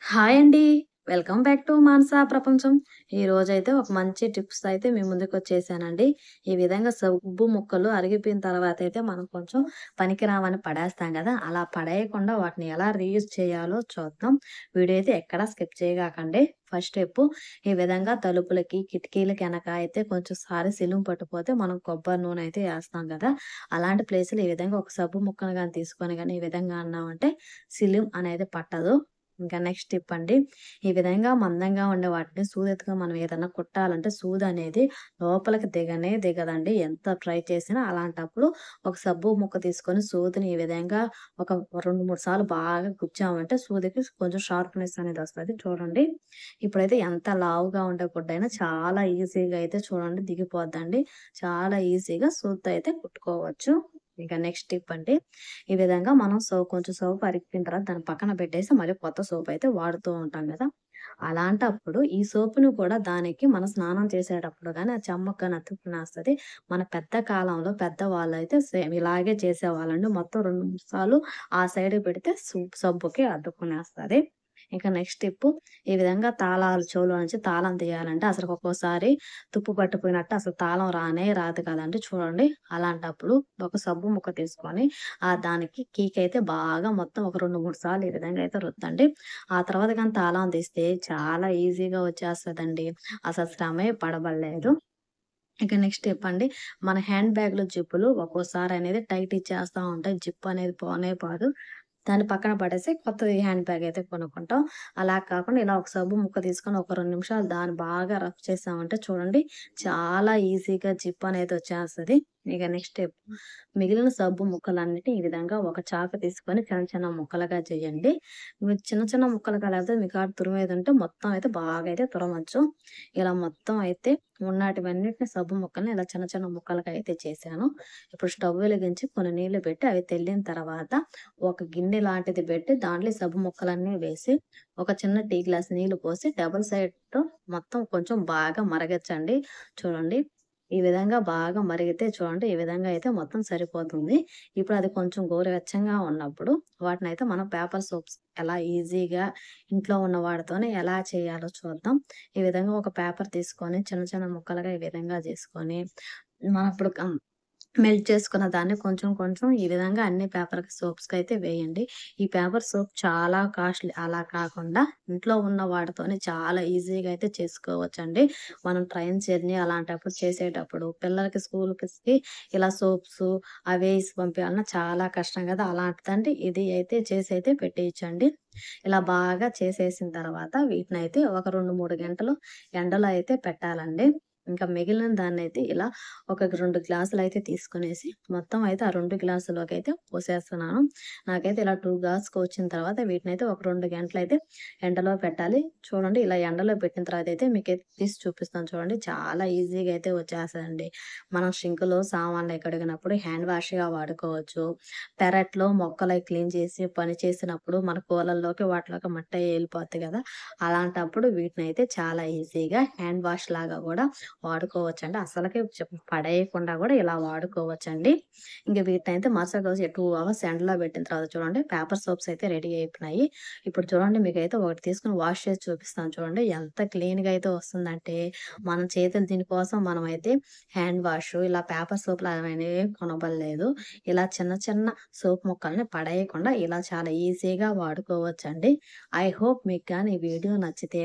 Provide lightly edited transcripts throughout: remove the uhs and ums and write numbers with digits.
Hi అండి. Welcome back to Manasa ప్రపంచం. ఈరోజైతే ఒక మంచి టిప్స్‌తో అయితే మీ ముందుకొచ్చేసానండి. ఈ విధంగా సబ్బు ముక్కలు అరిగిపోయిన తర్వాతయితే మనం కొంచెం పనికిరావని పడేస్తాం గదా! అలా పడేయకుండా వాటిని ఎలా రీయూజ్ చేయాలో చూద్దాం. వీడియో అయితే ఎక్కడా స్కిప్ చేయగాకండి. ఫస్ట్ స్టెప్పు ఈ విధంగా తలుపులకి, కిటికీలకి ఎనక అయితే కొంచెం సిలుము పట్టిపోతే మనం కొబ్బరి నూనె అయితే ఏస్తాం గదా! అలాంటి ప్లేస్‌లో ఈ విధంగా ఒక సబ్బు ముక్కను గాని తీసుకొని గాని ఈ విధంగా అన్నామంటే సిలుం అనేది పట్టదు. ఇంకా నెక్స్ట్ టిప్ అండి. ఈ విధంగా మందంగా ఉండే వాటిని సూదెత్తుగా మనం ఏదన్నా కుట్టాలంటే సూదనేది లోపలికి దిగనే దిగదండి. ఎంత ట్రై చేసినా. అలాంటప్పుడు ఒక సబ్బు ముక్క తీసుకొని సూదిని ఈ విధంగా ఒక 2, 3 సార్లు బాగా గుచ్చామంటే సూదికి కొంచెం షార్ప్‌నెస్ అనేది వస్తది. చూడండి. ఇప్పుడైతే ఎంత లావుగా ఉండే గుడ్డైనా చాలా ఈజీగా అయితే చూడండి దిగిపోద్దండి. చాలా ఈజీగా సూదితో అయితే కుట్టుకోవచ్చు. ఇక నెక్స్ట్ టిప్ అండి. ఈ విధంగా మనం కొంచెం సోపు అరిగిపోయిన తర్వాత దాన్ని పక్కన పెట్టేసి మళ్ళీ కొత్త సోప్ అయితే వాడుతూ ఉంటాం గదా! అలాంటప్పుడు ఈ సోపుని కూడా దానికి మనం స్నానం చేసేటప్పుడు గాని ఆ చెమ్మకు గాని అతుక్కునేస్తది. మన పెద్ద కాలంలో పెద్దవాళ్ళైతే సేమ్ ఇలాగే చేసేవాళ్ళండి. మొత్తం 2, 3 సార్లు ఆ సైడ్‌కి పెడితే సబ్బుకి అతుక్కునేస్తది. ఇక నెక్స్ట్ టిప్పు ఈ విధంగా తాళాలు చెవులో నుంచి తాళం తీయాలంటే అసలు ఒక్కోసారి తుప్పు పట్టిపోయినట్టు అసలు తాళం రానే రాదు కదండీ! చూడండి. అలాంటప్పుడు ఒక సబ్బు ముక్క తీసుకొని దానికి కీకయితే బాగా మొత్తం ఒక 2, 3 సార్లు ఈ విధంగా అయితే రుద్దండి. ఆ తర్వాత గాని తాళం తీస్తే చాలా ఈజీగా వచ్చేస్తదండి. అసలు శ్రమే పడబడలేదు. ఇక నెక్స్ట్ చెప్పండి. మన హ్యాండ్ బ్యాగ్‌లో జిప్పులు ఒక్కోసారనేది టైట్ ఇచ్చేస్తా ఉంటాయి. జిప్ అనేది పోనే పోదు. దాన్ని పక్కన పడేసి కొత్తది హ్యాండ్ బ్యాగ్ అయితే కొనుక్కుంటాం. అలా కాకుండా ఇలా ఒక సబ్బు ముక్క తీసుకొని ఒక 2 నిమిషాలు దాన్ని బాగా రబ్ చేసామంటే చూడండి చాలా ఈజీగా జిప్ అనేది వచ్చేస్తది. ఇక నెక్స్ట్ స్టెప్ మిగిలిన సబ్బు ముక్కలన్నిటిని ఈ విధంగా ఒక చాకు తీసుకొని చిన్న చిన్న ముక్కలుగా చేయండి. మీరు చిన్న చిన్న ముక్కలుగా లేకపోతే మీ కాడ తురిమేదుంటే మొత్తం అయితే బాగా అయితే తురమొచ్చు. ఇలా మొత్తం అయితే ఉన్నాటివన్నిటిని సబ్బు ముక్కల్ని ఇలా చిన్న చిన్న ముక్కలుగా అయితే చేశాను. ఇప్పుడు స్టవ్ వెలిగించి కొన్ని నీళ్లు పెట్టి అవి తెల్లిన తర్వాత ఒక గిన్నె లాంటిది పెట్టి దాంట్లో ఈ సబ్బు ముక్కలన్నీ వేసి, ఒక చిన్న టీ గ్లాస్ నీళ్లు పోసి డబుల్ సైడ్‌తో మొత్తం కొంచెం బాగా మరగచ్చండి. చూడండి. ఈ విధంగా బాగా మరిగితే చూడండి ఈ విధంగా అయితే మొత్తం సరిపోతుంది. ఇప్పుడు అది కొంచెం గోరువెచ్చంగా ఉన్నప్పుడు వాటినైతే మనం పేపర్ సోప్స్ ఎలా ఈజీగా ఇంట్లో ఉన్న వాటితోనే ఎలా చేయాలో చూద్దాం. ఈ విధంగా ఒక పేపర్ తీసుకొని చిన్న చిన్న ముక్కలుగా ఈ విధంగా చేసుకొని మనం ఇప్పుడు మెల్ట్ చేసుకున్న దాన్ని కొంచెం కొంచెం ఈ విధంగా అన్ని సోప్స్‌కైతే వేయండి. ఈ పేపర్ సోప్ చాలా కాస్ట్‌లీ. అలా కాకుండా ఇంట్లో ఉన్న వాటితోనే చాలా ఈజీగా అయితే చేసుకోవచ్చండి. మనం ట్రైన్ జర్నీ అలాంటప్పుడు చేసేటప్పుడు పిల్లలకి స్కూల్‌కి ఇలా సోప్సు అవేసి పంపియాలన్నా చాలా కష్టం కదా! అలాంటిదంటే ఇది అయితే చేసి అయితే పెట్టేయొచ్చండి. ఇలా బాగా చేసేసిన తర్వాత వీటినైతే ఒక 2, 3 గంటలు ఎండలో అయితే పెట్టాలండి. ఇంకా మిగిలిన దాన్నయితే ఇలా ఒక 2 గ్లాసులయితే తీసుకొనేసి మొత్తం అయితే ఆ 2 గ్లాసుల్లోకైతే పోసేస్తున్నాను. నాకైతే ఇలా 2 గ్లాస్‌కొచ్చిన తర్వాత వీటినైతే ఒక 2 గంటలయితే ఎండలో పెట్టాలి. చూడండి ఇలా ఎండలో పెట్టిన తర్వాతయితే మీకైతే తీసి చూపిస్తాను చూడండి. చాలా ఈజీగా అయితే వచ్చేస్తదండి. మనం షింక్‌లో సామాన్లు కడిగినప్పుడు హ్యాండ్ వాష్‌గా వాడుకోవచ్చు. పెరట్లో మొక్కలయి క్లీన్ చేసి పని చేసినప్పుడు మన కూలల్లోకి వాటిలోకి మట్టయి ఎళ్ళిపోద్ది గదా! అలాంటప్పుడు వీటినైతే చాలా ఈజీగా హ్యాండ్ వాష్ లాగా గూడా వాడుకోవచ్చండి. అసలకే పడేయకుండా గూడా ఇలా వాడుకోవచ్చండి. ఇంక వీటినైతే మరుసటి రోజు 2 అవర్స్ ఎండలో పెట్టిన తర్వాత చూడండి పేపర్ సోప్స్ అయితే రెడీ అయిపోయినాయి. ఇప్పుడు చూడండి మీకైతే ఒకటి తీసుకొని వాష్ చేసి చూపిస్తాను చూడండి. ఎంత క్లీన్‌గా అయితే వస్తుందంటే, మన చేతులు దీనికోసం మనమైతే హ్యాండ్ వాషు ఇలా పేపర్ సోప్‌లు అవనేవి కొనబడలేదు. ఇలా చిన్న చిన్న సోప్ ముక్కల్ని పడేయకుండా ఇలా చాలా ఈజీగా వాడుకోవచ్చండి. ఐ హోప్ మీకు గాని ఈ వీడియో నచ్చితే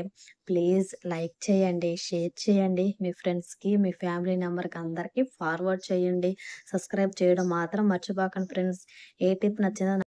ప్లీజ్ లైక్ చేయండి, షేర్ చేయండి. మీ ఫ్రెండ్స్‌కి, మీ ఫ్యామిలీ మెంబర్‌కి అందరికి ఫార్వర్డ్ చేయండి. సబ్స్క్రైబ్ చేయడం మాత్రం మర్చిపోకండి ఫ్రెండ్స్. ఏ టిప్ నచ్చిందో